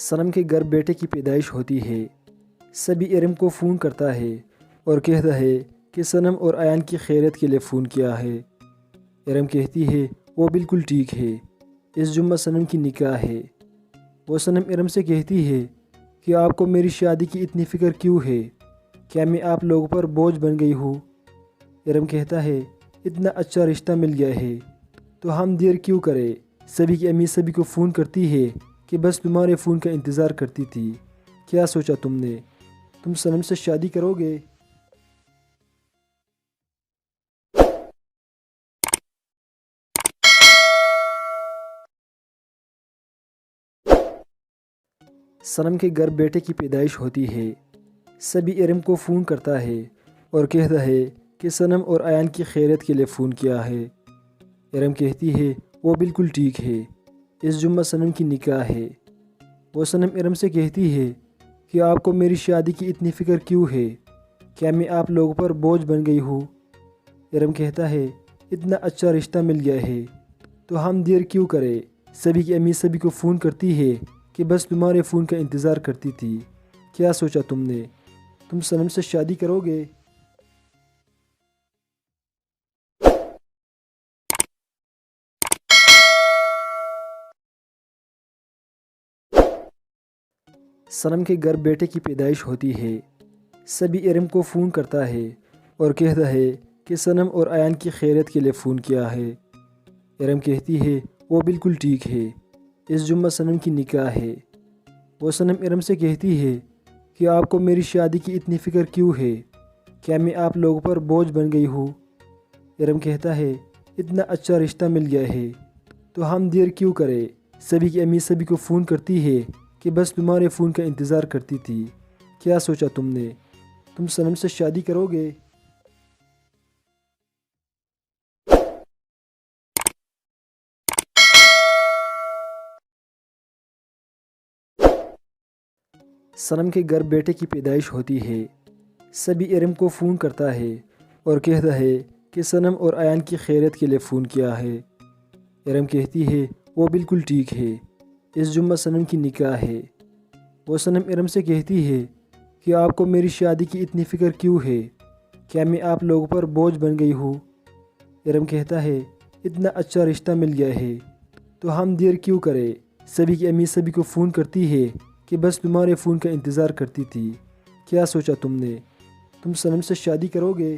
صنم کے گھر بیٹے کی پیدائش ہوتی ہے۔ سبھی ارم کو فون کرتا ہے اور کہتا ہے کہ صنم اور ایان کی خیریت کے لیے فون کیا ہے۔ ارم کہتی ہے وہ بالکل ٹھیک ہے، اس جمعہ صنم کی نکاح ہے۔ وہ صنم ارم سے کہتی ہے کہ آپ کو میری شادی کی اتنی فکر کیوں ہے؟ کیا میں آپ لوگوں پر بوجھ بن گئی ہوں؟ ارم کہتا ہے اتنا اچھا رشتہ مل گیا ہے تو ہم دیر کیوں کرے؟ سبھی کی امی سبھی کو فون کرتی ہے کہ بس تمہارے فون کا انتظار کرتی تھی۔ کیا سوچا تم نے؟ تم صنم سے شادی کرو گے؟ صنم کے گھر بیٹے کی پیدائش ہوتی ہے۔ سبھی ارم کو فون کرتا ہے اور کہتا ہے کہ صنم اور ایان کی خیریت کے لیے فون کیا ہے۔ ارم کہتی ہے وہ بالکل ٹھیک ہے، اس جمعہ صنم کی نکاح ہے۔ وہ صنم ارم سے کہتی ہے کہ آپ کو میری شادی کی اتنی فکر کیوں ہے؟ کیا میں آپ لوگوں پر بوجھ بن گئی ہوں؟ ارم کہتا ہے اتنا اچھا رشتہ مل گیا ہے تو ہم دیر کیوں کرے؟ سبھی کی امی سبھی کو فون کرتی ہے کہ بس تمہارے فون کا انتظار کرتی تھی۔ کیا سوچا تم نے؟ تم صنم سے شادی کرو گے؟ صنم کے گھر بیٹے کی پیدائش ہوتی ہے۔ سبھی ارم کو فون کرتا ہے اور کہتا ہے کہ صنم اور ایان کی خیریت کے لیے فون کیا ہے۔ ارم کہتی ہے وہ بالکل ٹھیک ہے، اس جمعہ صنم کی نکاح ہے۔ وہ صنم ارم سے کہتی ہے کہ آپ کو میری شادی کی اتنی فکر کیوں ہے؟ کیا میں آپ لوگوں پر بوجھ بن گئی ہوں؟ ارم کہتا ہے اتنا اچھا رشتہ مل گیا ہے تو ہم دیر کیوں کرے؟ سبھی کی امی سبھی کو فون کرتی ہے کہ بس تمہارے فون کا انتظار کرتی تھی۔ کیا سوچا تم نے؟ تم صنم سے شادی کرو گے؟ صنم کے گھر بیٹے کی پیدائش ہوتی ہے۔ سبھی ارم کو فون کرتا ہے اور کہتا ہے کہ صنم اور ایان کی خیریت کے لیے فون کیا ہے۔ ارم کہتی ہے وہ بالکل ٹھیک ہے، اس جمعہ صنم کی نکاح ہے۔ وہ صنم ارم سے کہتی ہے کہ آپ کو میری شادی کی اتنی فکر کیوں ہے؟ کیا میں آپ لوگوں پر بوجھ بن گئی ہوں؟ ارم کہتا ہے اتنا اچھا رشتہ مل گیا ہے تو ہم دیر کیوں کرے؟ سبھی کی امی سبھی کو فون کرتی ہے کہ بس تمہارے فون کا انتظار کرتی تھی۔ کیا سوچا تم نے؟ تم صنم سے شادی کرو گے؟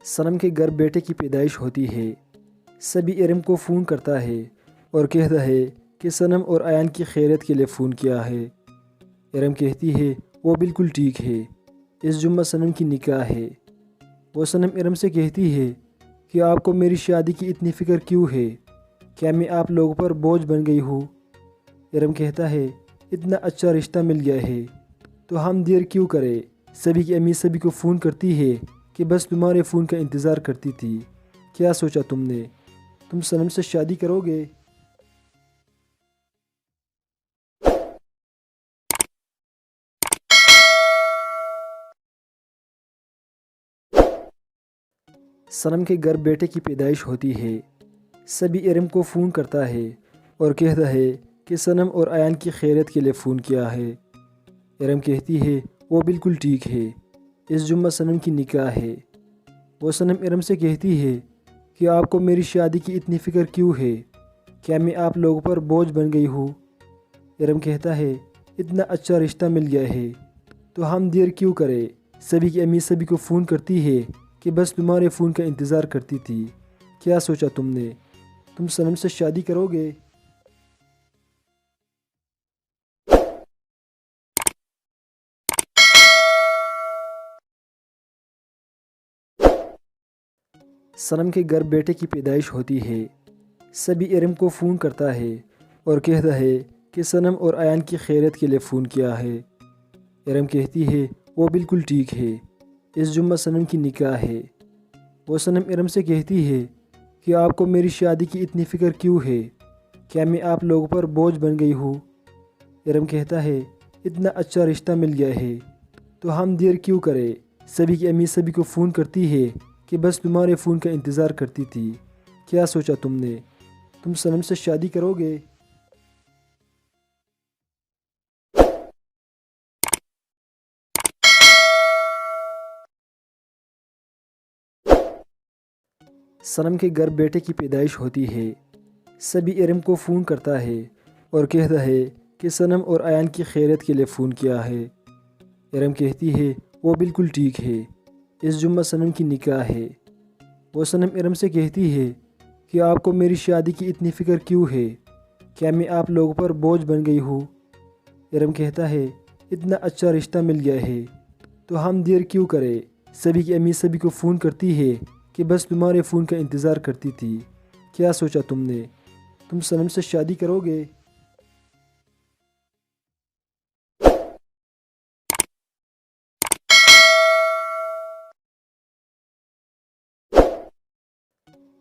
صنم کے گھر بیٹے کی پیدائش ہوتی ہے۔ سبھی ارم کو فون کرتا ہے اور کہتا ہے کہ صنم اور ایان کی خیریت کے لیے فون کیا ہے۔ ارم کہتی ہے وہ بالکل ٹھیک ہے، اس جمعہ صنم کی نکاح ہے۔ وہ صنم ارم سے کہتی ہے کہ آپ کو میری شادی کی اتنی فکر کیوں ہے؟ کیا میں آپ لوگوں پر بوجھ بن گئی ہوں؟ ارم کہتا ہے اتنا اچھا رشتہ مل گیا ہے تو ہم دیر کیوں کرے؟ سبھی کی امی سبھی کو فون کرتی ہے کہ بس تمہارے فون کا انتظار کرتی تھی۔ کیا سوچا تم نے؟ تم صنم سے شادی کرو گے؟ صنم کے گھر بیٹے کی پیدائش ہوتی ہے۔ سبھی ارم کو فون کرتا ہے اور کہتا ہے کہ صنم اور ایان کی خیریت کے لیے فون کیا ہے۔ ارم کہتی ہے وہ بالکل ٹھیک ہے، اس جمعہ صنم کی نکاح ہے۔ وہ صنم ارم سے کہتی ہے کہ آپ کو میری شادی کی اتنی فکر کیوں ہے؟ کیا میں آپ لوگوں پر بوجھ بن گئی ہوں؟ ارم کہتا ہے اتنا اچھا رشتہ مل گیا ہے تو ہم دیر کیوں کرے؟ سبھی کی امی سبھی کو فون کرتی ہے کہ بس تمہارے فون کا انتظار کرتی تھی۔ کیا سوچا تم نے؟ تم صنم سے شادی کرو گے؟ صنم کے گھر بیٹے کی پیدائش ہوتی ہے۔ سبھی ارم کو فون کرتا ہے اور کہتا ہے کہ صنم اور ایان کی خیریت کے لیے فون کیا ہے۔ ارم کہتی ہے وہ بالکل ٹھیک ہے، اس جمعہ صنم کی نکاح ہے۔ وہ صنم ارم سے کہتی ہے کہ آپ کو میری شادی کی اتنی فکر کیوں ہے؟ کیا میں آپ لوگوں پر بوجھ بن گئی ہوں؟ ارم کہتا ہے اتنا اچھا رشتہ مل گیا ہے تو ہم دیر کیوں کرے؟ سبھی کی امی سبھی کو فون کرتی ہے کہ بس تمہارے فون کا انتظار کرتی تھی۔ کیا سوچا تم نے؟ تم صنم سے شادی کرو گے؟ صنم کے گھر بیٹے کی پیدائش ہوتی ہے۔ سبھی ارم کو فون کرتا ہے اور کہتا ہے کہ صنم اور ایان کی خیریت کے لیے فون کیا ہے۔ ارم کہتی ہے وہ بالکل ٹھیک ہے، اس جمعہ صنم کی نکاح ہے۔ وہ صنم ارم سے کہتی ہے کہ آپ کو میری شادی کی اتنی فکر کیوں ہے؟ کیا میں آپ لوگوں پر بوجھ بن گئی ہوں؟ ارم کہتا ہے اتنا اچھا رشتہ مل گیا ہے تو ہم دیر کیوں کرے؟ سبھی کی امی سبھی کو فون کرتی ہے کہ بس تمہارے فون کا انتظار کرتی تھی۔ کیا سوچا تم نے؟ تم صنم سے شادی کرو گے؟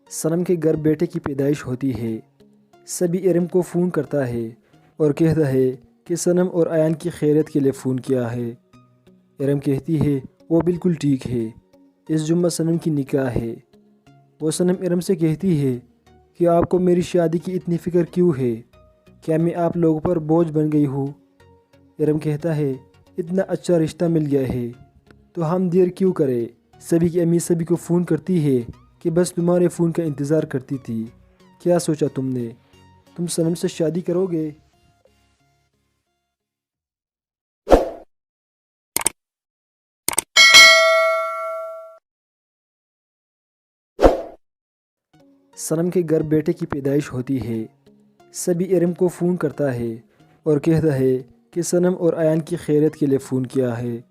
صنم کے گھر بیٹے کی پیدائش ہوتی ہے۔ سبھی ارم کو فون کرتا ہے اور کہتا ہے کہ صنم اور ایان کی خیریت کے لیے فون کیا ہے۔ ارم کہتی ہے وہ بالکل ٹھیک ہے، اس جمعہ صنم کی نکاح ہے۔ وہ صنم ارم سے کہتی ہے کہ آپ کو میری شادی کی اتنی فکر کیوں ہے؟ کیا میں آپ لوگوں پر بوجھ بن گئی ہوں؟ ارم کہتا ہے اتنا اچھا رشتہ مل گیا ہے تو ہم دیر کیوں کرے؟ سبھی کی امی سبھی کو فون کرتی ہے کہ بس تمہارے فون کا انتظار کرتی تھی۔ کیا سوچا تم نے؟ تم صنم سے شادی کرو گے؟ صنم کے گھر بیٹے کی پیدائش ہوتی ہے۔ سبھی ارم کو فون کرتا ہے اور کہتا ہے کہ صنم اور ایان کی خیریت کے لیے فون کیا ہے۔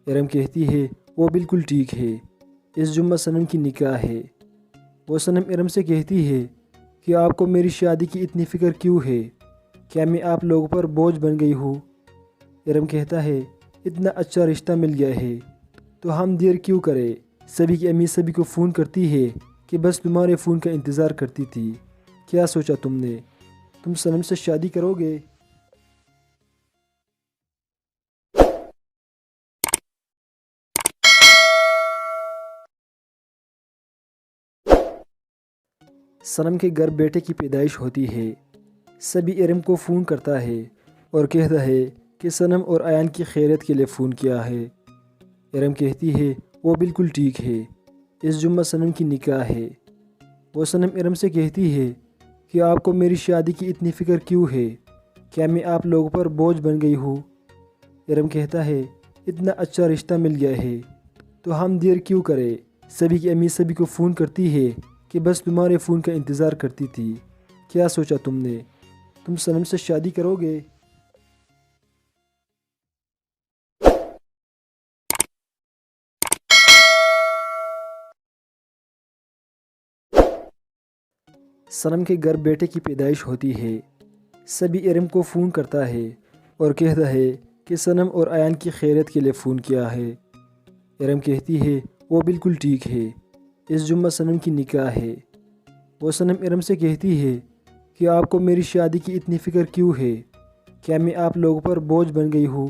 ارم کہتی ہے وہ بالکل ٹھیک ہے، اس جمعہ صنم کی نکاح ہے۔ وہ صنم ارم سے کہتی ہے کہ آپ کو میری شادی کی اتنی فکر کیوں ہے؟ کیا میں آپ لوگوں پر بوجھ بن گئی ہوں؟ ارم کہتا ہے اتنا اچھا رشتہ مل گیا ہے تو ہم دیر کیوں کرے؟ سبھی کی امی سبھی کو فون کرتی ہے کہ بس تمہارے فون کا انتظار کرتی تھی۔ کیا سوچا تم نے؟ تم صنم سے شادی کرو گے؟ صنم کے گھر بیٹے کی پیدائش ہوتی ہے۔ سبھی ارم کو فون کرتا ہے اور کہتا ہے کہ صنم اور ایان کی خیریت کے لیے فون کیا ہے۔ ارم کہتی ہے وہ بالکل ٹھیک ہے، اس جمعہ صنم کی نکاح ہے۔ وہ صنم ارم سے کہتی ہے کہ آپ کو میری شادی کی اتنی فکر کیوں ہے؟ کیا میں آپ لوگوں پر بوجھ بن گئی ہوں؟ ارم کہتا ہے اتنا اچھا رشتہ مل گیا ہے تو ہم دیر کیوں کرے؟ سبھی کی امی سبھی کو فون کرتی ہے کہ بس تمہارے فون کا انتظار کرتی تھی۔ کیا سوچا تم نے؟ تم صنم سے شادی کرو گے؟ صنم کے گھر بیٹے کی پیدائش ہوتی ہے۔ سبھی ارم کو فون کرتا ہے اور کہتا ہے کہ صنم اور ایان کی خیریت کے لیے فون کیا ہے۔ ارم کہتی ہے وہ بالکل ٹھیک ہے، اس جمعہ صنم کی نکاح ہے۔ وہ صنم ارم سے کہتی ہے کہ آپ کو میری شادی کی اتنی فکر کیوں ہے؟ کیا میں آپ لوگوں پر بوجھ بن گئی ہوں؟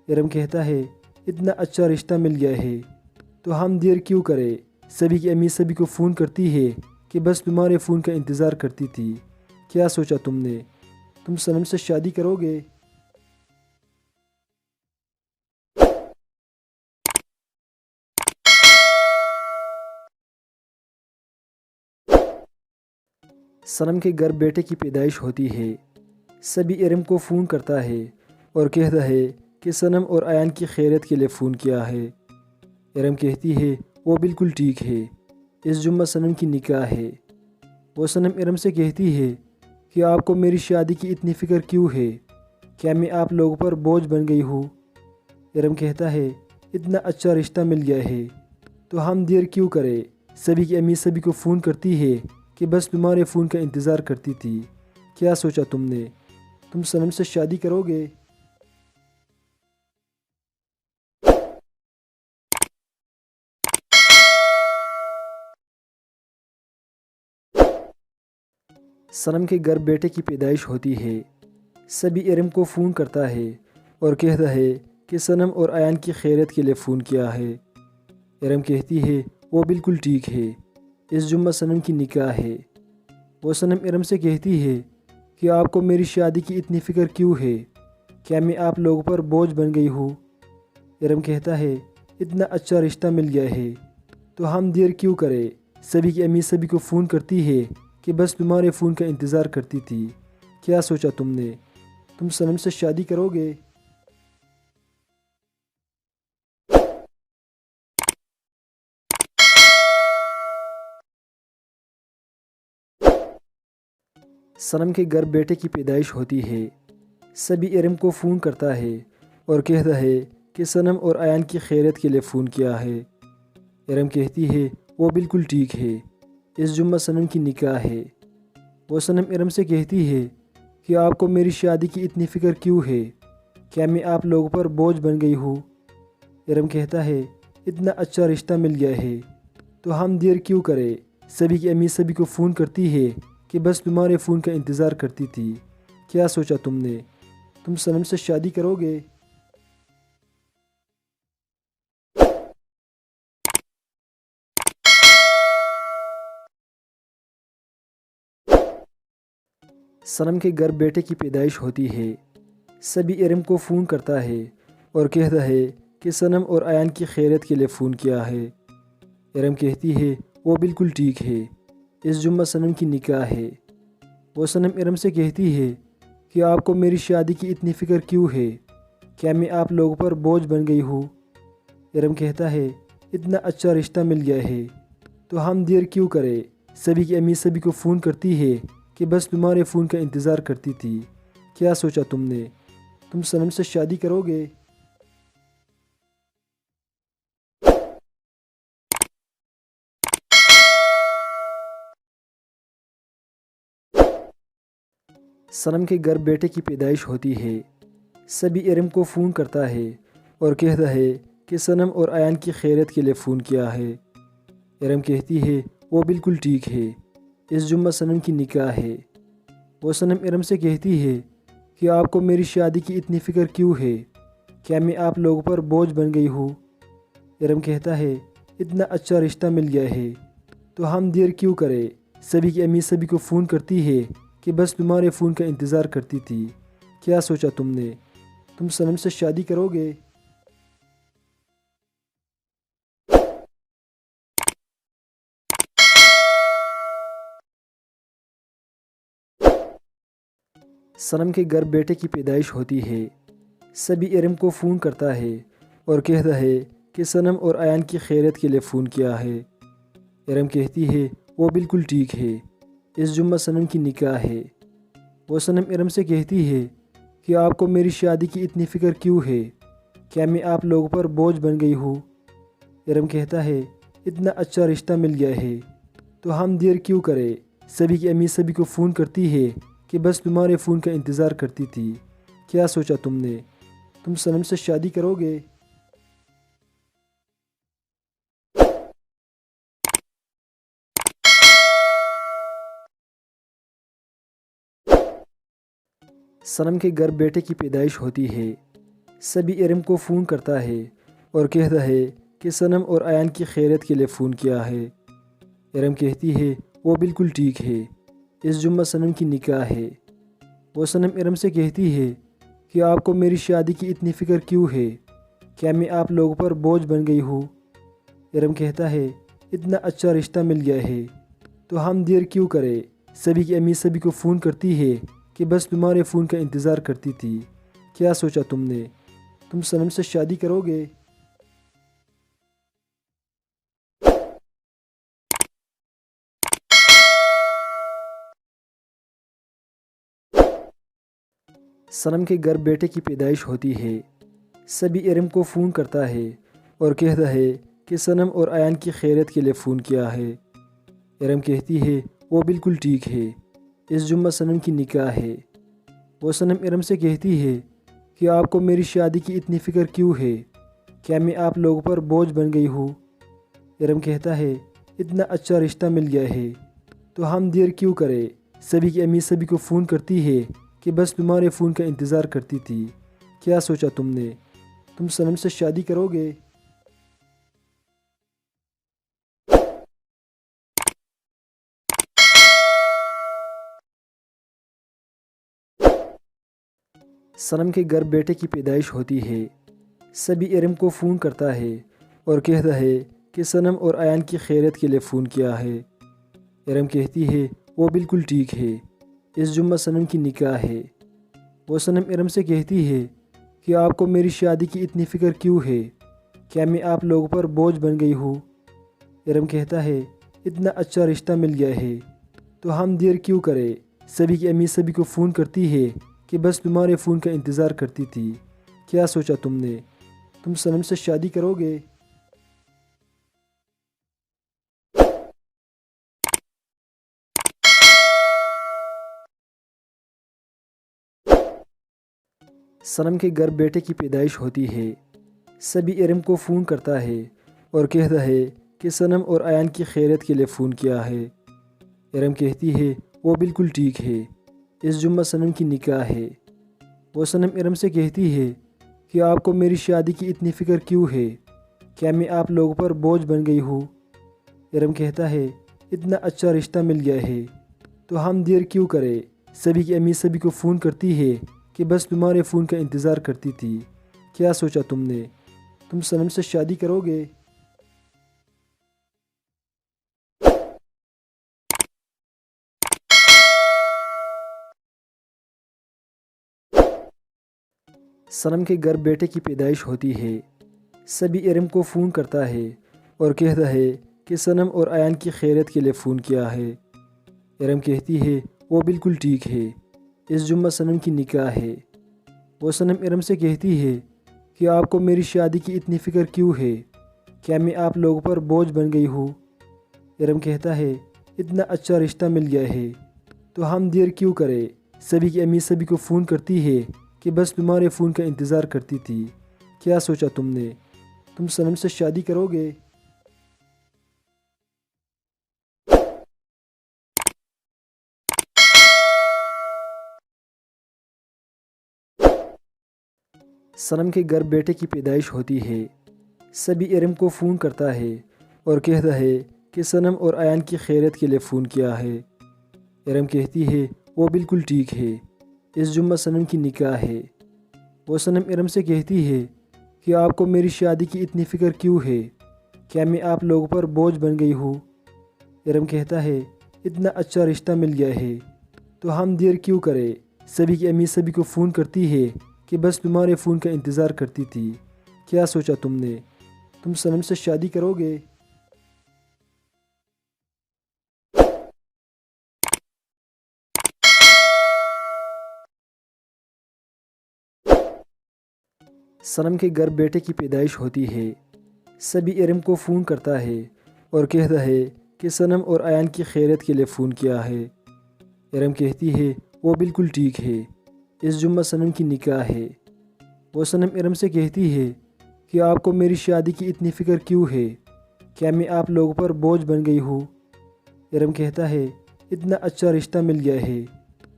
ارم کہتا ہے اتنا اچھا رشتہ مل گیا ہے تو ہم دیر کیوں کرے؟ سبھی کی امی سبھی کو فون کرتی ہے کہ بس تمہارے فون کا انتظار کرتی تھی۔ کیا سوچا تم نے؟ تم صنم سے شادی کرو گے؟ صنم کے گھر بیٹے کی پیدائش ہوتی ہے۔ سبھی ارم کو فون کرتا ہے اور کہتا ہے کہ صنم اور ایان کی خیریت کے لیے فون کیا ہے۔ ارم کہتی ہے وہ بالکل ٹھیک ہے، اس جمعہ صنم کی نکاح ہے۔ وہ صنم ارم سے کہتی ہے کہ آپ کو میری شادی کی اتنی فکر کیوں ہے؟ کیا میں آپ لوگوں پر بوجھ بن گئی ہوں؟ ارم کہتا ہے اتنا اچھا رشتہ مل گیا ہے تو ہم دیر کیوں کرے؟ سبھی کی امی سبھی کو فون کرتی ہے کہ بس تمہارے فون کا انتظار کرتی تھی۔ کیا سوچا تم نے؟ تم صنم سے شادی کرو گے؟ صنم کے گھر بیٹے کی پیدائش ہوتی ہے۔ سبھی ارم کو فون کرتا ہے اور کہتا ہے کہ صنم اور ایان کی خیریت کے لیے فون کیا ہے۔ ارم کہتی ہے وہ بالکل ٹھیک ہے، اس جمعہ صنم کی نکاح ہے۔ وہ صنم ارم سے کہتی ہے کہ آپ کو میری شادی کی اتنی فکر کیوں ہے؟ کیا میں آپ لوگوں پر بوجھ بن گئی ہوں؟ ارم کہتا ہے اتنا اچھا رشتہ مل گیا ہے تو ہم دیر کیوں کرے؟ سبھی کی امی سبھی کو فون کرتی ہے کہ بس تمہارے فون کا انتظار کرتی تھی۔ کیا سوچا تم نے؟ تم صنم سے شادی کرو گے؟ صنم کے گھر بیٹے کی پیدائش ہوتی ہے۔ سبھی ارم کو فون کرتا ہے اور کہتا ہے کہ صنم اور ایان کی خیریت کے لیے فون کیا ہے۔ ارم کہتی ہے وہ بالکل ٹھیک ہے، اس جمعہ صنم کی نکاح ہے۔ وہ صنم ارم سے کہتی ہے کہ آپ کو میری شادی کی اتنی فکر کیوں ہے؟ کیا میں آپ لوگوں پر بوجھ بن گئی ہوں؟ ارم کہتا ہے اتنا اچھا رشتہ مل گیا ہے تو ہم دیر کیوں کرے؟ سبھی کی امی سبھی کو فون کرتی ہے کہ بس تمہارے فون کا انتظار کرتی تھی۔ کیا سوچا تم نے؟ تم صنم سے شادی کرو گے؟ صنم کے گھر بیٹے کی پیدائش ہوتی ہے۔ سبھی ارم کو فون کرتا ہے اور کہتا ہے کہ صنم اور ایان کی خیریت کے لیے فون کیا ہے۔ ارم کہتی ہے وہ بالکل ٹھیک ہے، اس جمعہ صنم کی نکاح ہے۔ وہ صنم ارم سے کہتی ہے کہ آپ کو میری شادی کی اتنی فکر کیوں ہے؟ کیا میں آپ لوگوں پر بوجھ بن گئی ہوں؟ ارم کہتا ہے اتنا اچھا رشتہ مل گیا ہے تو ہم دیر کیوں کرے؟ سبھی کی امی سبھی کو فون کرتی ہے کہ بس تمہارے فون کا انتظار کرتی تھی۔ کیا سوچا تم نے؟ تم صنم سے شادی کرو گے؟ صنم کے گھر بیٹے کی پیدائش ہوتی ہے۔ سبھی ارم کو فون کرتا ہے اور کہتا ہے کہ صنم اور ایان کی خیریت کے لیے فون کیا ہے۔ ارم کہتی ہے وہ بالکل ٹھیک ہے، اس جمعہ صنم کی نکاح ہے۔ وہ صنم ارم سے کہتی ہے کہ آپ کو میری شادی کی اتنی فکر کیوں ہے؟ کیا میں آپ لوگوں پر بوجھ بن گئی ہوں؟ ارم کہتا ہے اتنا اچھا رشتہ مل گیا ہے تو ہم دیر کیوں کرے؟ سبھی کی امی سبھی کو فون کرتی ہے کہ بس تمہارے فون کا انتظار کرتی تھی۔ کیا سوچا تم نے؟ تم صنم سے شادی کرو گے؟ صنم کے گھر بیٹے کی پیدائش ہوتی ہے۔ سبھی ارم کو فون کرتا ہے اور کہتا ہے کہ صنم اور ایان کی خیریت کے لیے فون کیا ہے۔ ارم کہتی ہے وہ بالکل ٹھیک ہے، اس جمعہ صنم کی نکاح ہے۔ وہ صنم ارم سے کہتی ہے کہ آپ کو میری شادی کی اتنی فکر کیوں ہے؟ کیا میں آپ لوگوں پر بوجھ بن گئی ہوں؟ ارم کہتا ہے اتنا اچھا رشتہ مل گیا ہے تو ہم دیر کیوں کرے؟ سبھی کی امی سبھی کو فون کرتی ہے کہ بس تمہارے فون کا انتظار کرتی تھی۔ کیا سوچا تم نے؟ تم صنم سے شادی کرو گے؟ صنم کے گھر بیٹے کی پیدائش ہوتی ہے۔ سبھی ارم کو فون کرتا ہے اور کہتا ہے کہ صنم اور ایان کی خیریت کے لیے فون کیا ہے۔ ارم کہتی ہے وہ بالکل ٹھیک ہے، اس جمعہ صنم کی نکاح ہے۔ وہ صنم ارم سے کہتی ہے کہ آپ کو میری شادی کی اتنی فکر کیوں ہے؟ کیا میں آپ لوگوں پر بوجھ بن گئی ہوں؟ ارم کہتا ہے اتنا اچھا رشتہ مل گیا ہے تو ہم دیر کیوں کرے؟ سبھی کی امی سبھی کو فون کرتی ہے کہ بس تمہارے فون کا انتظار کرتی تھی۔ کیا سوچا تم نے؟ تم صنم سے شادی کرو گے؟ صنم کے گھر بیٹے کی پیدائش ہوتی ہے۔ سبھی ارم کو فون کرتا ہے اور کہتا ہے کہ صنم اور ایان کی خیریت کے لیے فون کیا ہے۔ ارم کہتی ہے وہ بالکل ٹھیک ہے، اس جمعہ صنم کی نکاح ہے۔ وہ صنم ارم سے کہتی ہے کہ آپ کو میری شادی کی اتنی فکر کیوں ہے؟ کیا میں آپ لوگوں پر بوجھ بن گئی ہوں؟ ارم کہتا ہے اتنا اچھا رشتہ مل گیا ہے تو ہم دیر کیوں کرے؟ سبھی کی امی سبھی کو فون کرتی ہے کہ بس تمہارے فون کا انتظار کرتی تھی۔ کیا سوچا تم نے؟ تم صنم سے شادی کرو گے؟ صنم کے گھر بیٹے کی پیدائش ہوتی ہے۔ سبھی ارم کو فون کرتا ہے اور کہتا ہے کہ صنم اور ایان کی خیریت کے لیے فون کیا ہے۔ ارم کہتی ہے وہ بالکل ٹھیک ہے، اس جمعہ صنم کی نکاح ہے۔ وہ صنم ارم سے کہتی ہے کہ آپ کو میری شادی کی اتنی فکر کیوں ہے؟ کیا میں آپ لوگوں پر بوجھ بن گئی ہوں؟ ارم کہتا ہے اتنا اچھا رشتہ مل گیا ہے تو ہم دیر کیوں کرے؟ سبھی کی امی سبھی کو فون کرتی ہے کہ بس تمہارے فون کا انتظار کرتی تھی۔ کیا سوچا تم نے؟ تم صنم سے شادی کرو گے؟ صنم کے گھر بیٹے کی پیدائش ہوتی ہے۔ سبھی ارم کو فون کرتا ہے اور کہتا ہے کہ صنم اور ایان کی خیریت کے لیے فون کیا ہے۔ ارم کہتی ہے وہ بالکل ٹھیک ہے، اس جمعہ صنم کی نکاح ہے۔ وہ صنم ارم سے کہتی ہے کہ آپ کو میری شادی کی اتنی فکر کیوں ہے؟ کیا میں آپ لوگوں پر بوجھ بن گئی ہوں؟ ارم کہتا ہے اتنا اچھا رشتہ مل گیا ہے تو ہم دیر کیوں کرے؟ سبھی کی امی سبھی کو فون کرتی ہے کہ بس تمہارے فون کا انتظار کرتی تھی۔ کیا سوچا تم نے؟ تم صنم سے شادی کرو گے؟ صنم کے گھر بیٹے کی پیدائش ہوتی ہے۔ سبھی ارم کو فون کرتا ہے اور کہتا ہے کہ صنم اور ایان کی خیریت کے لیے فون کیا ہے۔ ارم کہتی ہے وہ بالکل ٹھیک ہے، اس جمعہ صنم کی نکاح ہے۔ وہ صنم ارم سے کہتی ہے کہ آپ کو میری شادی کی اتنی فکر کیوں ہے؟ کیا میں آپ لوگوں پر بوجھ بن گئی ہوں؟ ارم کہتا ہے اتنا اچھا رشتہ مل گیا ہے تو ہم دیر کیوں کرے؟ سبھی کی امی سبھی کو فون کرتی ہے کہ بس تمہارے فون کا انتظار کرتی تھی۔ کیا سوچا تم نے؟ تم صنم سے شادی کرو گے؟ صنم کے گھر بیٹے کی پیدائش ہوتی ہے۔ سبھی ارم کو فون کرتا ہے اور کہتا ہے کہ صنم اور ایان کی خیریت کے لیے فون کیا ہے۔ ارم کہتی ہے وہ بالکل ٹھیک ہے، اس جمعہ صنم کی نکاح ہے۔ وہ صنم ارم سے کہتی ہے کہ آپ کو میری شادی کی اتنی فکر کیوں ہے؟ کیا میں آپ لوگوں پر بوجھ بن گئی ہوں؟ ارم کہتا ہے اتنا اچھا رشتہ مل گیا ہے تو ہم دیر کیوں کرے؟ سبھی کی امی سبھی کو فون کرتی ہے کہ بس تمہارے فون کا انتظار کرتی تھی۔ کیا سوچا تم نے؟ تم صنم سے شادی کرو گے؟ صنم کے گھر بیٹے کی پیدائش ہوتی ہے۔ سبھی ارم کو فون کرتا ہے اور کہتا ہے کہ صنم اور ایان کی خیریت کے لیے فون کیا ہے۔ ارم کہتی ہے وہ بالکل ٹھیک ہے، اس جمعہ صنم کی نکاح ہے۔ وہ صنم ارم سے کہتی ہے کہ آپ کو میری شادی کی اتنی فکر کیوں ہے؟ کیا میں آپ لوگوں پر بوجھ بن گئی ہوں؟ ارم کہتا ہے اتنا اچھا رشتہ مل گیا ہے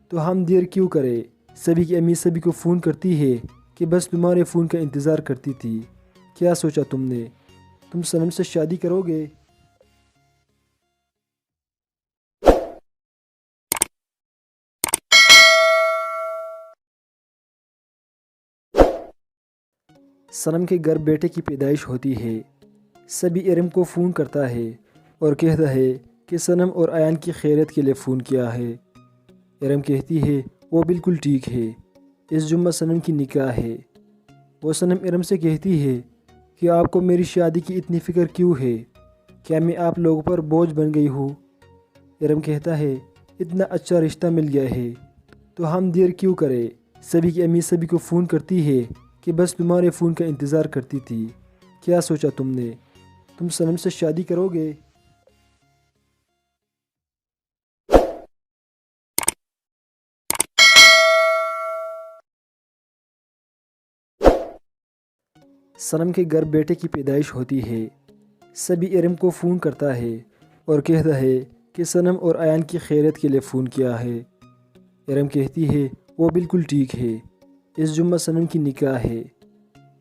تو ہم دیر کیوں کرے؟ سبھی کی امی سبھی کو فون کرتی ہے کہ بس تمہارے فون کا انتظار کرتی تھی۔ کیا سوچا تم نے؟ تم صنم سے شادی کرو گے؟ صنم کے گھر بیٹے کی پیدائش ہوتی ہے۔ سبھی ارم کو فون کرتا ہے اور کہتا ہے کہ صنم اور ایان کی خیریت کے لیے فون کیا ہے۔ ارم کہتی ہے وہ بالکل ٹھیک ہے، اس جمعہ صنم کی نکاح ہے۔ وہ صنم ارم سے کہتی ہے کہ آپ کو میری شادی کی اتنی فکر کیوں ہے؟ کیا میں آپ لوگوں پر بوجھ بن گئی ہوں؟ ارم کہتا ہے اتنا اچھا رشتہ مل گیا ہے تو ہم دیر کیوں کرے؟ سبھی کی امی سبھی کو فون کرتی ہے کہ بس تمہارے فون کا انتظار کرتی تھی۔ کیا سوچا تم نے؟ تم صنم سے شادی کرو گے؟ صنم کے گھر بیٹے کی پیدائش ہوتی ہے۔ سبھی ارم کو فون کرتا ہے اور کہتا ہے کہ صنم اور ایان کی خیریت کے لیے فون کیا ہے۔ ارم کہتی ہے وہ بالکل ٹھیک ہے، اس جمعہ صنم کی نکاح ہے۔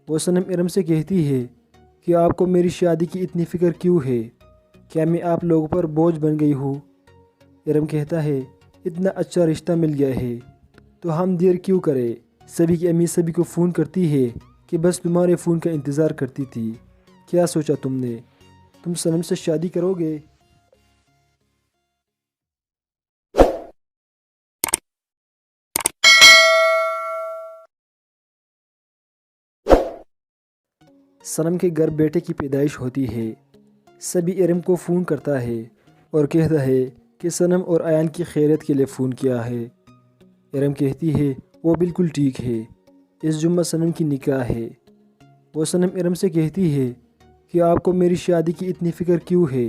وہ صنم ارم سے کہتی ہے کہ آپ کو میری شادی کی اتنی فکر کیوں ہے؟ کیا میں آپ لوگوں پر بوجھ بن گئی ہوں؟ ارم کہتا ہے اتنا اچھا رشتہ مل گیا ہے تو ہم دیر کیوں کرے؟ سبھی کی امی سبھی کو فون کرتی ہے کہ بس تمہارے فون کا انتظار کرتی تھی۔ کیا سوچا تم نے؟ تم صنم سے شادی کرو گے؟ صنم کے گھر بیٹے کی پیدائش ہوتی ہے۔ سبھی ارم کو فون کرتا ہے اور کہتا ہے کہ صنم اور ایان کی خیریت کے لیے فون کیا ہے۔ ارم کہتی ہے وہ بالکل ٹھیک ہے، اس جمعہ صنم کی نکاح ہے۔ وہ صنم ارم سے کہتی ہے کہ آپ کو میری شادی کی اتنی فکر کیوں ہے؟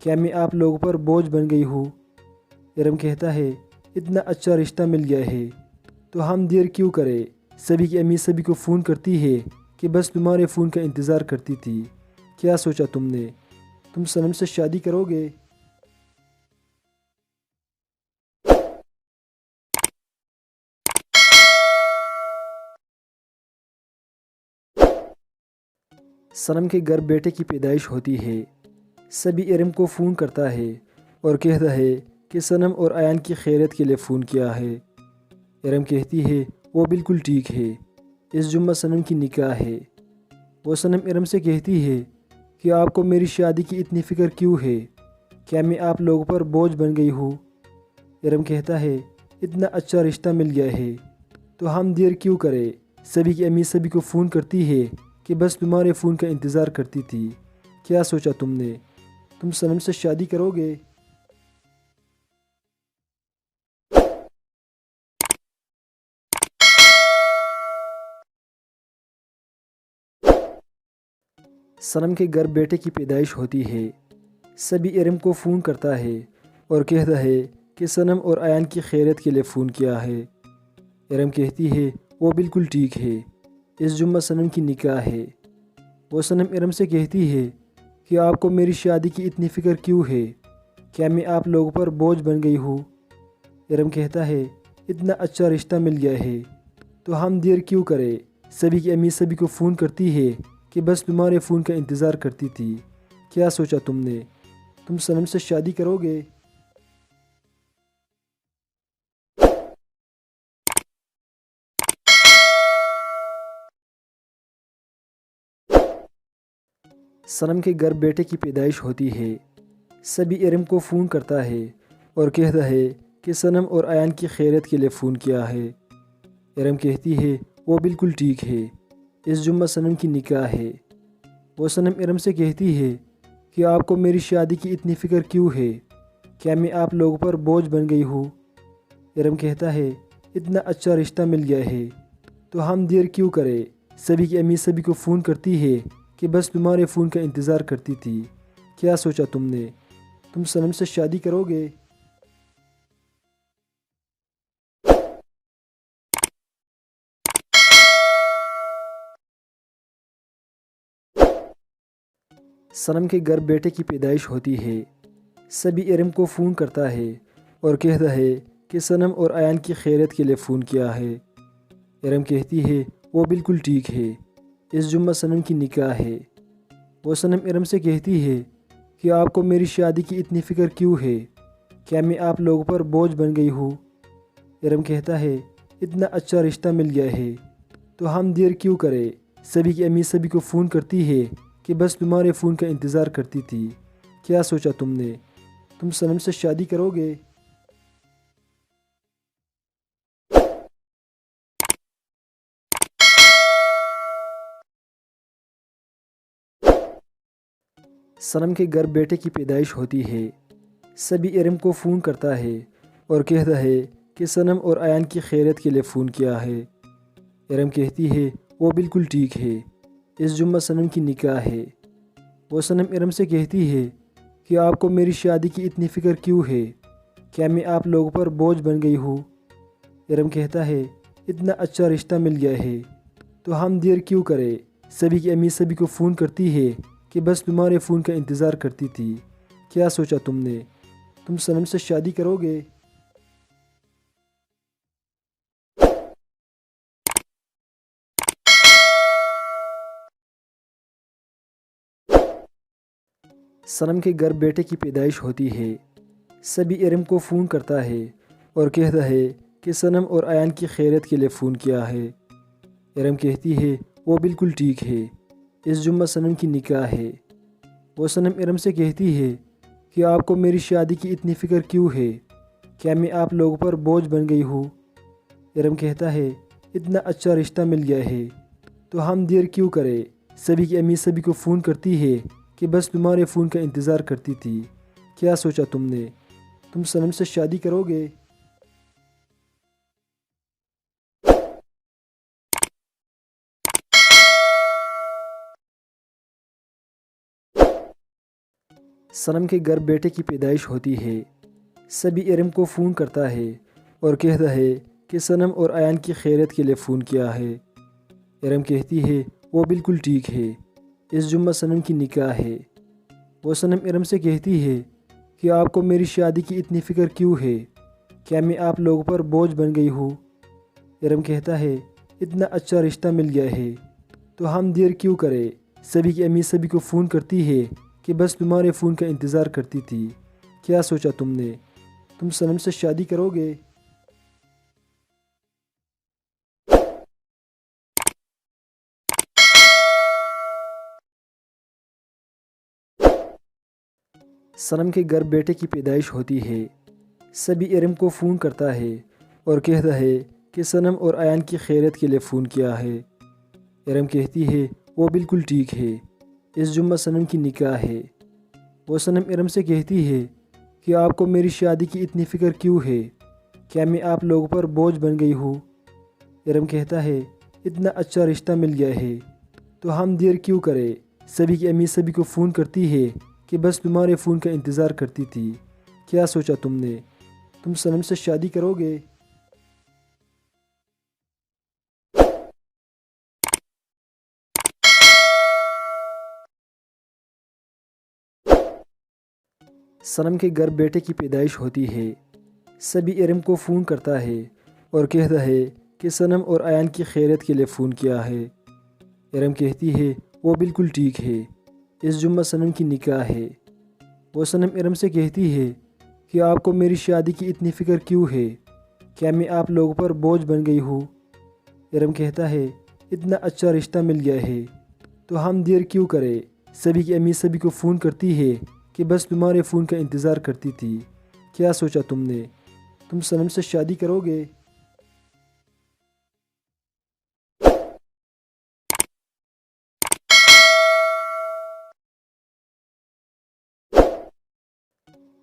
کیا میں آپ لوگوں پر بوجھ بن گئی ہوں؟ ارم کہتا ہے اتنا اچھا رشتہ مل گیا ہے تو ہم دیر کیوں کرے؟ سبھی کی امی سبھی کو فون کرتی ہے کہ بس تمہارے فون کا انتظار کرتی تھی۔ کیا سوچا تم نے؟ تم صنم سے شادی کرو گے؟ صنم کے گھر بیٹے کی پیدائش ہوتی ہے۔ سبھی ارم کو فون کرتا ہے اور کہتا ہے کہ صنم اور ایان کی خیریت کے لیے فون کیا ہے۔ ارم کہتی ہے وہ بالکل ٹھیک ہے، اس جمعہ صنم کی نکاح ہے۔ وہ صنم ارم سے کہتی ہے کہ آپ کو میری شادی کی اتنی فکر کیوں ہے؟ کیا میں آپ لوگوں پر بوجھ بن گئی ہوں؟ ارم کہتا ہے اتنا اچھا رشتہ مل گیا ہے تو ہم دیر کیوں کرے؟ سبھی کی امی سبھی کو فون کرتی ہے کہ بس تمہارے فون کا انتظار کرتی تھی۔ کیا سوچا تم نے؟ تم صنم سے شادی کرو گے؟ صنم کے گھر بیٹے کی پیدائش ہوتی ہے۔ سبھی ارم کو فون کرتا ہے اور کہتا ہے کہ صنم اور ایان کی خیریت کے لیے فون کیا ہے۔ ارم کہتی ہے وہ بالکل ٹھیک ہے، اس جمعہ صنم کی نکاح ہے۔ وہ صنم ارم سے کہتی ہے کہ آپ کو میری شادی کی اتنی فکر کیوں ہے؟ کیا میں آپ لوگوں پر بوجھ بن گئی ہوں؟ ارم کہتا ہے اتنا اچھا رشتہ مل گیا ہے تو ہم دیر کیوں کرے؟ سبھی کی امی سبھی کو فون کرتی ہے کہ بس تمہارے فون کا انتظار کرتی تھی۔ کیا سوچا تم نے؟ تم صنم سے شادی کرو گے؟ صنم کے گھر بیٹے کی پیدائش ہوتی ہے۔ سبھی ارم کو فون کرتا ہے اور کہتا ہے کہ صنم اور ایان کی خیریت کے لیے فون کیا ہے۔ ارم کہتی ہے وہ بالکل ٹھیک ہے، اس جمعہ صنم کی نکاح ہے۔ وہ صنم ارم سے کہتی ہے کہ آپ کو میری شادی کی اتنی فکر کیوں ہے؟ کیا میں آپ لوگوں پر بوجھ بن گئی ہوں؟ ارم کہتا ہے اتنا اچھا رشتہ مل گیا ہے تو ہم دیر کیوں کرے؟ سبھی کی امی سبھی کو فون کرتی ہے کہ بس تمہارے فون کا انتظار کرتی تھی۔ کیا سوچا تم نے؟ تم صنم سے شادی کرو گے؟ صنم کے گھر بیٹے کی پیدائش ہوتی ہے۔ سبھی ارم کو فون کرتا ہے اور کہتا ہے کہ صنم اور ایان کی خیریت کے لیے فون کیا ہے۔ ارم کہتی ہے وہ بالکل ٹھیک ہے، اس جمعہ صنم کی نکاح ہے۔ وہ صنم ارم سے کہتی ہے کہ آپ کو میری شادی کی اتنی فکر کیوں ہے؟ کیا میں آپ لوگوں پر بوجھ بن گئی ہوں؟ ارم کہتا ہے اتنا اچھا رشتہ مل گیا ہے تو ہم دیر کیوں کرے؟ سبھی کی امی سبھی کو فون کرتی ہے کہ بس تمہارے فون کا انتظار کرتی تھی۔ کیا سوچا تم نے؟ تم صنم سے شادی کرو گے؟ صنم کے گھر بیٹے کی پیدائش ہوتی ہے۔ سبھی ارم کو فون کرتا ہے اور کہتا ہے کہ صنم اور ایان کی خیریت کے لیے فون کیا ہے۔ ارم کہتی ہے وہ بالکل ٹھیک ہے، اس جمعہ صنم کی نکاح ہے۔ وہ صنم ارم سے کہتی ہے کہ آپ کو میری شادی کی اتنی فکر کیوں ہے؟ کیا میں آپ لوگوں پر بوجھ بن گئی ہوں؟ ارم کہتا ہے اتنا اچھا رشتہ مل گیا ہے تو ہم دیر کیوں کرے؟ سبھی کی امی سبھی کو فون کرتی ہے کہ بس تمہارے فون کا انتظار کرتی تھی۔ کیا سوچا تم نے؟ تم صنم سے شادی کرو گے؟ صنم کے گھر بیٹے کی پیدائش ہوتی ہے۔ سبھی ارم کو فون کرتا ہے اور کہتا ہے کہ صنم اور ایان کی خیریت کے لیے فون کیا ہے۔ ارم کہتی ہے وہ بالکل ٹھیک ہے، اس جمعہ صنم کی نکاح ہے۔ وہ صنم ارم سے کہتی ہے کہ آپ کو میری شادی کی اتنی فکر کیوں ہے؟ کیا میں آپ لوگوں پر بوجھ بن گئی ہوں؟ ارم کہتا ہے اتنا اچھا رشتہ مل گیا ہے تو ہم دیر کیوں کرے؟ سبھی کی امی سبھی کو فون کرتی ہے کہ بس تمہارے فون کا انتظار کرتی تھی۔ کیا سوچا تم نے؟ تم صنم سے شادی کرو گے؟ صنم کے گھر بیٹے کی پیدائش ہوتی ہے۔ سبھی ارم کو فون کرتا ہے اور کہتا ہے کہ صنم اور ایان کی خیریت کے لیے فون کیا ہے۔ ارم کہتی ہے وہ بالکل ٹھیک ہے، اس جمعہ صنم کی نکاح ہے۔ وہ صنم ارم سے کہتی ہے کہ آپ کو میری شادی کی اتنی فکر کیوں ہے؟ کیا میں آپ لوگوں پر بوجھ بن گئی ہوں؟ ارم کہتا ہے اتنا اچھا رشتہ مل گیا ہے تو ہم دیر کیوں کرے؟ سبھی کی امی سبھی کو فون کرتی ہے کہ بس تمہارے فون کا انتظار کرتی تھی۔ کیا سوچا تم نے؟ تم صنم سے شادی کرو گے؟ صنم کے گھر بیٹے کی پیدائش ہوتی ہے۔ سبھی ارم کو فون کرتا ہے اور کہتا ہے کہ صنم اور ایان کی خیریت کے لیے فون کیا ہے۔ ارم کہتی ہے وہ بالکل ٹھیک ہے، اس جمعہ صنم کی نکاح ہے۔ وہ صنم ارم سے کہتی ہے کہ آپ کو میری شادی کی اتنی فکر کیوں ہے؟ کیا میں آپ لوگوں پر بوجھ بن گئی ہوں؟ ارم کہتا ہے اتنا اچھا رشتہ مل گیا ہے تو ہم دیر کیوں کرے؟ سبھی کی امی سبھی کو فون کرتی ہے کہ بس تمہارے فون کا انتظار کرتی تھی۔ کیا سوچا تم نے؟ تم صنم سے شادی کرو گے؟ صنم کے گھر بیٹے کی پیدائش ہوتی ہے۔ سبھی ارم کو فون کرتا ہے اور کہتا ہے کہ صنم اور ایان کی خیریت کے لیے فون کیا ہے۔ ارم کہتی ہے وہ بالکل ٹھیک ہے، اس جمعہ صنم کی نکاح ہے۔ وہ صنم ارم سے کہتی ہے کہ آپ کو میری شادی کی اتنی فکر کیوں ہے؟ کیا میں آپ لوگوں پر بوجھ بن گئی ہوں؟ ارم کہتا ہے اتنا اچھا رشتہ مل گیا ہے تو ہم دیر کیوں کرے؟ سبھی کی امی سبھی کو فون کرتی ہے کہ بس تمہارے فون کا انتظار کرتی تھی۔ کیا سوچا تم نے؟ تم صنم سے شادی کرو گے؟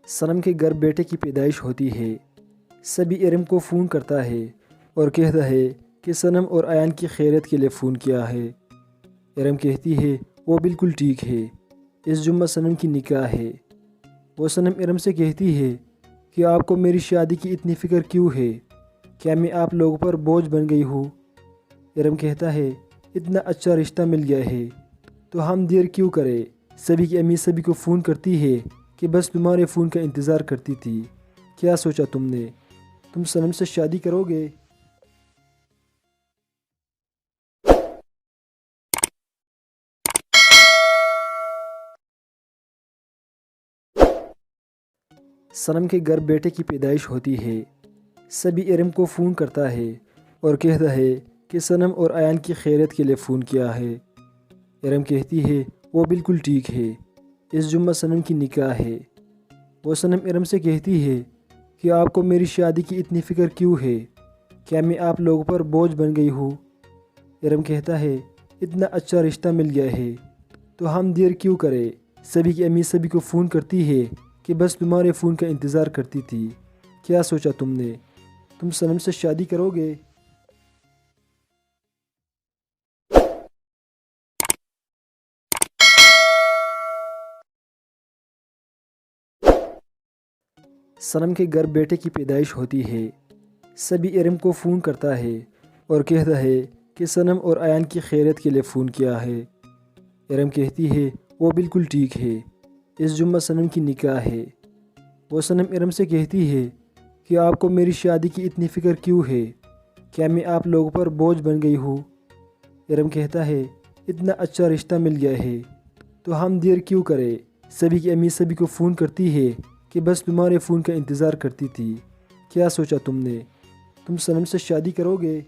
صنم کے گھر بیٹے کی پیدائش ہوتی ہے۔ سبھی ارم کو فون کرتا ہے اور کہتا ہے کہ صنم اور ایان کی خیریت کے لیے فون کیا ہے۔ ارم کہتی ہے وہ بالکل ٹھیک ہے، اس جمعہ صنم کی نکاح ہے۔ وہ صنم ارم سے کہتی ہے کہ آپ کو میری شادی کی اتنی فکر کیوں ہے؟ کیا میں آپ لوگوں پر بوجھ بن گئی ہوں؟ ارم کہتا ہے اتنا اچھا رشتہ مل گیا ہے تو ہم دیر کیوں کرے؟ سبھی کی امی سبھی کو فون کرتی ہے کہ بس تمہارے فون کا انتظار کرتی تھی۔ کیا سوچا تم نے؟ تم صنم سے شادی کرو گے؟ صنم کے گھر بیٹے کی پیدائش ہوتی ہے۔ سبھی ارم کو فون کرتا ہے اور کہتا ہے کہ صنم اور ایان کی خیریت کے لیے فون کیا ہے۔ ارم کہتی ہے وہ بالکل ٹھیک ہے، اس جمعہ صنم کی نکاح ہے۔ وہ صنم ارم سے کہتی ہے کہ آپ کو میری شادی کی اتنی فکر کیوں ہے؟ کیا میں آپ لوگوں پر بوجھ بن گئی ہوں؟ ارم کہتا ہے اتنا اچھا رشتہ مل گیا ہے تو ہم دیر کیوں کرے؟ سبھی کی امی سبھی کو فون کرتی ہے کہ بس تمہارے فون کا انتظار کرتی تھی۔ کیا سوچا تم نے؟ تم صنم سے شادی کرو گے؟ صنم کے گھر بیٹے کی پیدائش ہوتی ہے۔ سبھی ارم کو فون کرتا ہے اور کہتا ہے کہ صنم اور ایان کی خیریت کے لیے فون کیا ہے۔ ارم کہتی ہے وہ بالکل ٹھیک ہے، اس جمعہ صنم کی نکاح ہے۔ وہ صنم ارم سے کہتی ہے کہ آپ کو میری شادی کی اتنی فکر کیوں ہے؟ کیا میں آپ لوگوں پر بوجھ بن گئی ہوں؟ ارم کہتا ہے اتنا اچھا رشتہ مل گیا ہے تو ہم دیر کیوں کرے؟ سبھی کی امی سبھی کو فون کرتی ہے کہ بس تمہارے فون کا انتظار کرتی تھی، کیا سوچا تم نے؟ تم صنم سے شادی کرو گے؟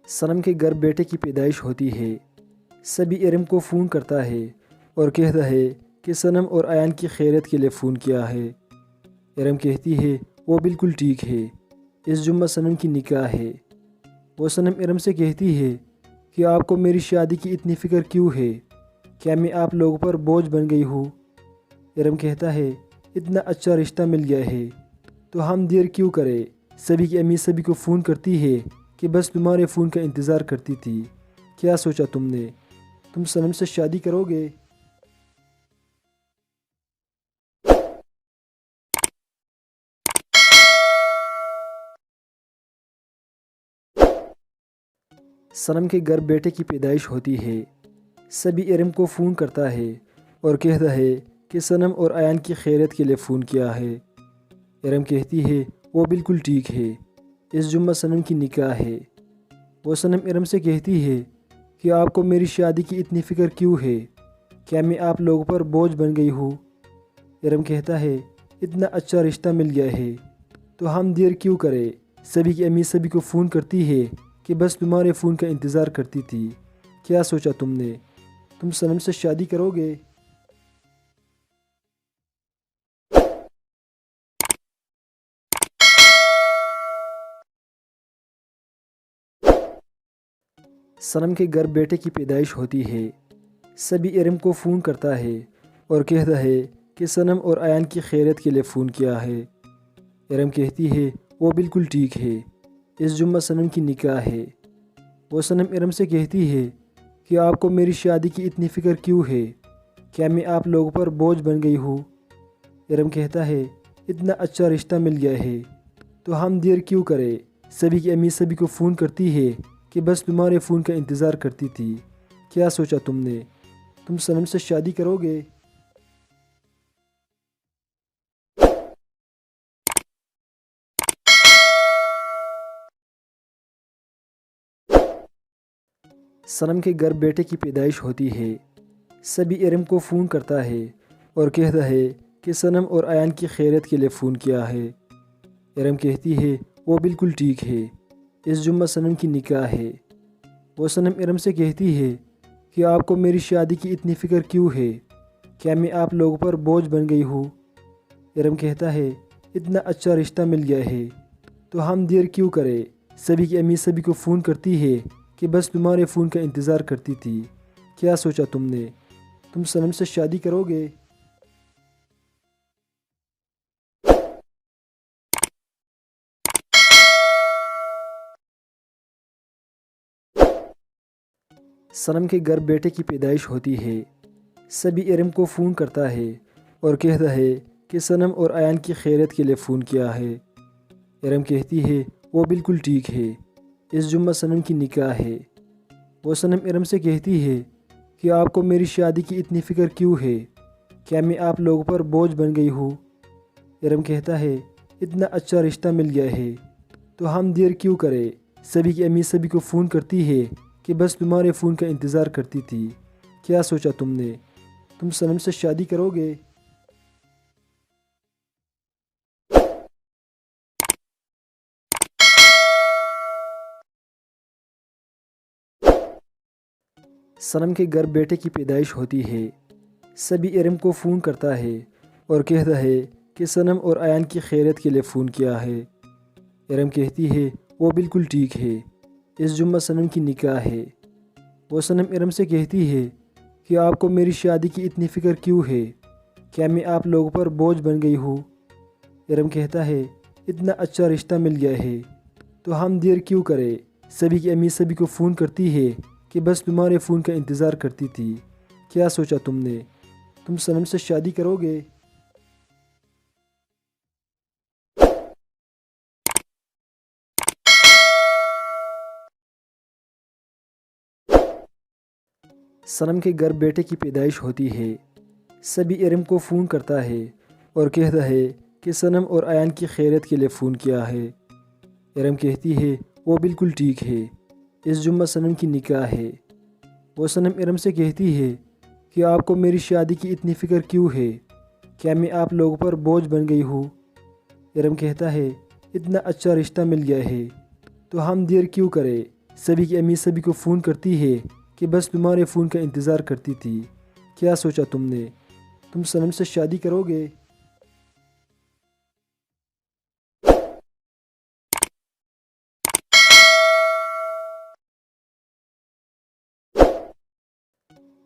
صنم کے گھر بیٹے کی پیدائش ہوتی ہے۔ سبھی ارم کو فون کرتا ہے اور کہتا ہے کہ صنم اور ایان کی خیریت کے لیے فون کیا ہے۔ ارم کہتی ہے وہ بالکل ٹھیک ہے، اس جمعہ صنم کی نکاح ہے۔ وہ صنم ارم سے کہتی ہے کہ آپ کو میری شادی کی اتنی فکر کیوں ہے؟ کیا میں آپ لوگوں پر بوجھ بن گئی ہوں؟ ارم کہتا ہے اتنا اچھا رشتہ مل گیا ہے تو ہم دیر کیوں کرے؟ سبھی کی امی سبھی کو فون کرتی ہے کہ بس تمہارے فون کا انتظار کرتی تھی، کیا سوچا تم نے؟ تم صنم سے شادی کرو گے؟ صنم کے گھر بیٹے کی پیدائش ہوتی ہے۔ سبھی ارم کو فون کرتا ہے اور کہتا ہے کہ صنم اور ایان کی خیریت کے لیے فون کیا ہے۔ ارم کہتی ہے وہ بالکل ٹھیک ہے، اس جمعہ صنم کی نکاح ہے۔ وہ صنم ارم سے کہتی ہے کہ آپ کو میری شادی کی اتنی فکر کیوں ہے؟ کیا میں آپ لوگوں پر بوجھ بن گئی ہوں؟ ارم کہتا ہے اتنا اچھا رشتہ مل گیا ہے تو ہم دیر کیوں کرے؟ سبھی کی امی سبھی کو فون کرتی ہے کہ بس تمہارے فون کا انتظار کرتی تھی، کیا سوچا تم نے؟ تم صنم سے شادی کرو گے؟ صنم کے گھر بیٹے کی پیدائش ہوتی ہے۔ سبھی ارم کو فون کرتا ہے اور کہتا ہے کہ صنم اور ایان کی خیریت کے لیے فون کیا ہے۔ ارم کہتی ہے وہ بالکل ٹھیک ہے، اس جمعہ صنم کی نکاح ہے۔ وہ صنم ارم سے کہتی ہے کہ آپ کو میری شادی کی اتنی فکر کیوں ہے؟ کیا میں آپ لوگوں پر بوجھ بن گئی ہوں؟ ارم کہتا ہے اتنا اچھا رشتہ مل گیا ہے تو ہم دیر کیوں کرے؟ سبھی کی امی سبھی کو فون کرتی ہے کہ بس تمہارے فون کا انتظار کرتی تھی، کیا سوچا تم نے؟ تم صنم سے شادی کرو گے؟ صنم کے گھر بیٹے کی پیدائش ہوتی ہے۔ سبھی ارم کو فون کرتا ہے اور کہتا ہے کہ صنم اور ایان کی خیریت کے لیے فون کیا ہے۔ ارم کہتی ہے وہ بالکل ٹھیک ہے، اس جمعہ صنم کی نکاح ہے۔ وہ صنم ارم سے کہتی ہے کہ آپ کو میری شادی کی اتنی فکر کیوں ہے؟ کیا میں آپ لوگوں پر بوجھ بن گئی ہوں؟ ارم کہتا ہے اتنا اچھا رشتہ مل گیا ہے تو ہم دیر کیوں کرے؟ سبھی کی امی سبھی کو فون کرتی ہے کہ بس تمہارے فون کا انتظار کرتی تھی، کیا سوچا تم نے؟ تم صنم سے شادی کرو گے؟ صنم کے گھر بیٹے کی پیدائش ہوتی ہے۔ سبھی ارم کو فون کرتا ہے اور کہتا ہے کہ صنم اور ایان کی خیریت کے لیے فون کیا ہے۔ ارم کہتی ہے وہ بالکل ٹھیک ہے، اس جمعہ صنم کی نکاح ہے۔ وہ صنم ارم سے کہتی ہے کہ آپ کو میری شادی کی اتنی فکر کیوں ہے؟ کیا میں آپ لوگوں پر بوجھ بن گئی ہوں؟ ارم کہتا ہے اتنا اچھا رشتہ مل گیا ہے تو ہم دیر کیوں کرے؟ سبھی کی امی سبھی کو فون کرتی ہے کہ بس تمہارے فون کا انتظار کرتی تھی، کیا سوچا تم نے؟ تم صنم سے شادی کرو گے؟ صنم کے گھر بیٹے کی پیدائش ہوتی ہے۔ سبھی ارم کو فون کرتا ہے اور کہتا ہے کہ صنم اور ایان کی خیریت کے لیے فون کیا ہے۔ ارم کہتی ہے وہ بالکل ٹھیک ہے، اس جمعہ صنم کی نکاح ہے۔ وہ صنم ارم سے کہتی ہے کہ آپ کو میری شادی کی اتنی فکر کیوں ہے؟ کیا میں آپ لوگوں پر بوجھ بن گئی ہوں؟ ارم کہتا ہے اتنا اچھا رشتہ مل گیا ہے تو ہم دیر کیوں کرے؟ سبھی کی امی سبھی کو فون کرتی ہے کہ بس تمہارے فون کا انتظار کرتی تھی، کیا سوچا تم نے؟ تم صنم سے شادی کرو گے؟ صنم کے گھر بیٹے کی پیدائش ہوتی ہے۔ سبھی ارم کو فون کرتا ہے اور کہتا ہے کہ صنم اور ایان کی خیریت کے لیے فون کیا ہے۔ ارم کہتی ہے وہ بالکل ٹھیک ہے، اس جمعہ صنم کی نکاح ہے۔ وہ صنم ارم سے کہتی ہے کہ آپ کو میری شادی کی اتنی فکر کیوں ہے؟ کیا میں آپ لوگوں پر بوجھ بن گئی ہوں؟ ارم کہتا ہے اتنا اچھا رشتہ مل گیا ہے تو ہم دیر کیوں کرے؟ سبھی کی امی سبھی کو فون کرتی ہے کہ بس تمہارے فون کا انتظار کرتی تھی۔ کیا سوچا تم نے؟ تم صنم سے شادی کرو گے؟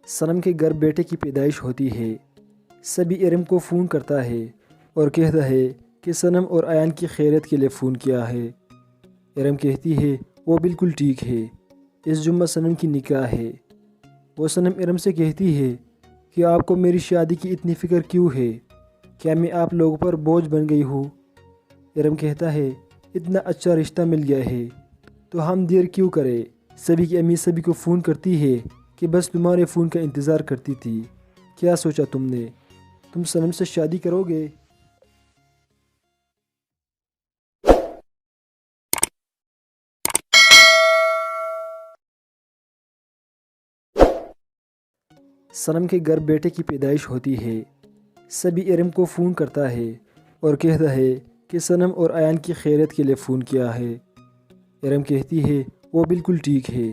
صنم کے گھر بیٹے کی پیدائش ہوتی ہے۔ سبھی ارم کو فون کرتا ہے اور کہتا ہے کہ صنم اور ایان کی خیریت کے لیے فون کیا ہے۔ ارم کہتی ہے وہ بالکل ٹھیک ہے، اس جمعہ صنم کی نکاح ہے۔ وہ صنم ارم سے کہتی ہے کہ آپ کو میری شادی کی اتنی فکر کیوں ہے؟ کیا میں آپ لوگوں پر بوجھ بن گئی ہوں؟ ارم کہتا ہے اتنا اچھا رشتہ مل گیا ہے تو ہم دیر کیوں کرے؟ سبھی کی امی سبھی کو فون کرتی ہے کہ بس تمہارے فون کا انتظار کرتی تھی۔ کیا سوچا تم نے؟ تم صنم سے شادی کرو گے؟ صنم کے گھر بیٹے کی پیدائش ہوتی ہے۔ سبھی ارم کو فون کرتا ہے اور کہتا ہے کہ صنم اور ایان کی خیریت کے لیے فون کیا ہے۔ ارم کہتی ہے وہ بالکل ٹھیک ہے،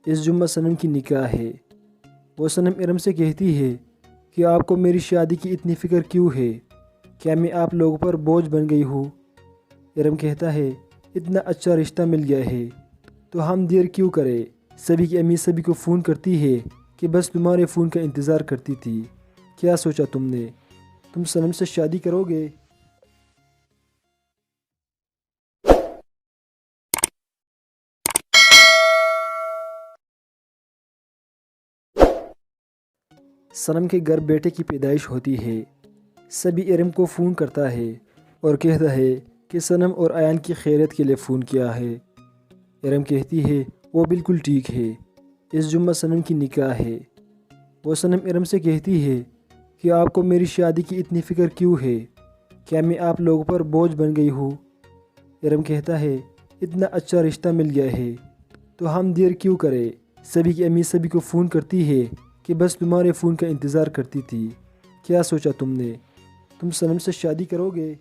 اس جمعہ صنم کی نکاح ہے۔ وہ صنم ارم سے کہتی ہے کہ آپ کو میری شادی کی اتنی فکر کیوں ہے؟ کیا میں آپ لوگوں پر بوجھ بن گئی ہوں؟ ارم کہتا ہے اتنا اچھا رشتہ مل گیا ہے تو ہم دیر کیوں کرے؟ سبھی کی امی سبھی کو فون کرتی ہے کہ بس تمہارے فون کا انتظار کرتی تھی۔ کیا سوچا تم نے؟ تم صنم سے شادی کرو گے؟ صنم کے گھر بیٹے کی پیدائش ہوتی ہے۔ سبھی ارم کو فون کرتا ہے اور کہتا ہے کہ صنم اور ایان کی خیریت کے لیے فون کیا ہے۔ ارم کہتی ہے وہ بالکل ٹھیک ہے، اس جمعہ صنم کی نکاح ہے۔ وہ صنم ارم سے کہتی ہے کہ آپ کو میری شادی کی اتنی فکر کیوں ہے؟ کیا میں آپ لوگوں پر بوجھ بن گئی ہوں؟ ارم کہتا ہے اتنا اچھا رشتہ مل گیا ہے تو ہم دیر کیوں کرے؟ سبھی کی امی سبھی کو فون کرتی ہے کہ بس تمہارے فون کا انتظار کرتی تھی۔ کیا سوچا تم نے؟ تم صنم سے شادی کرو گے؟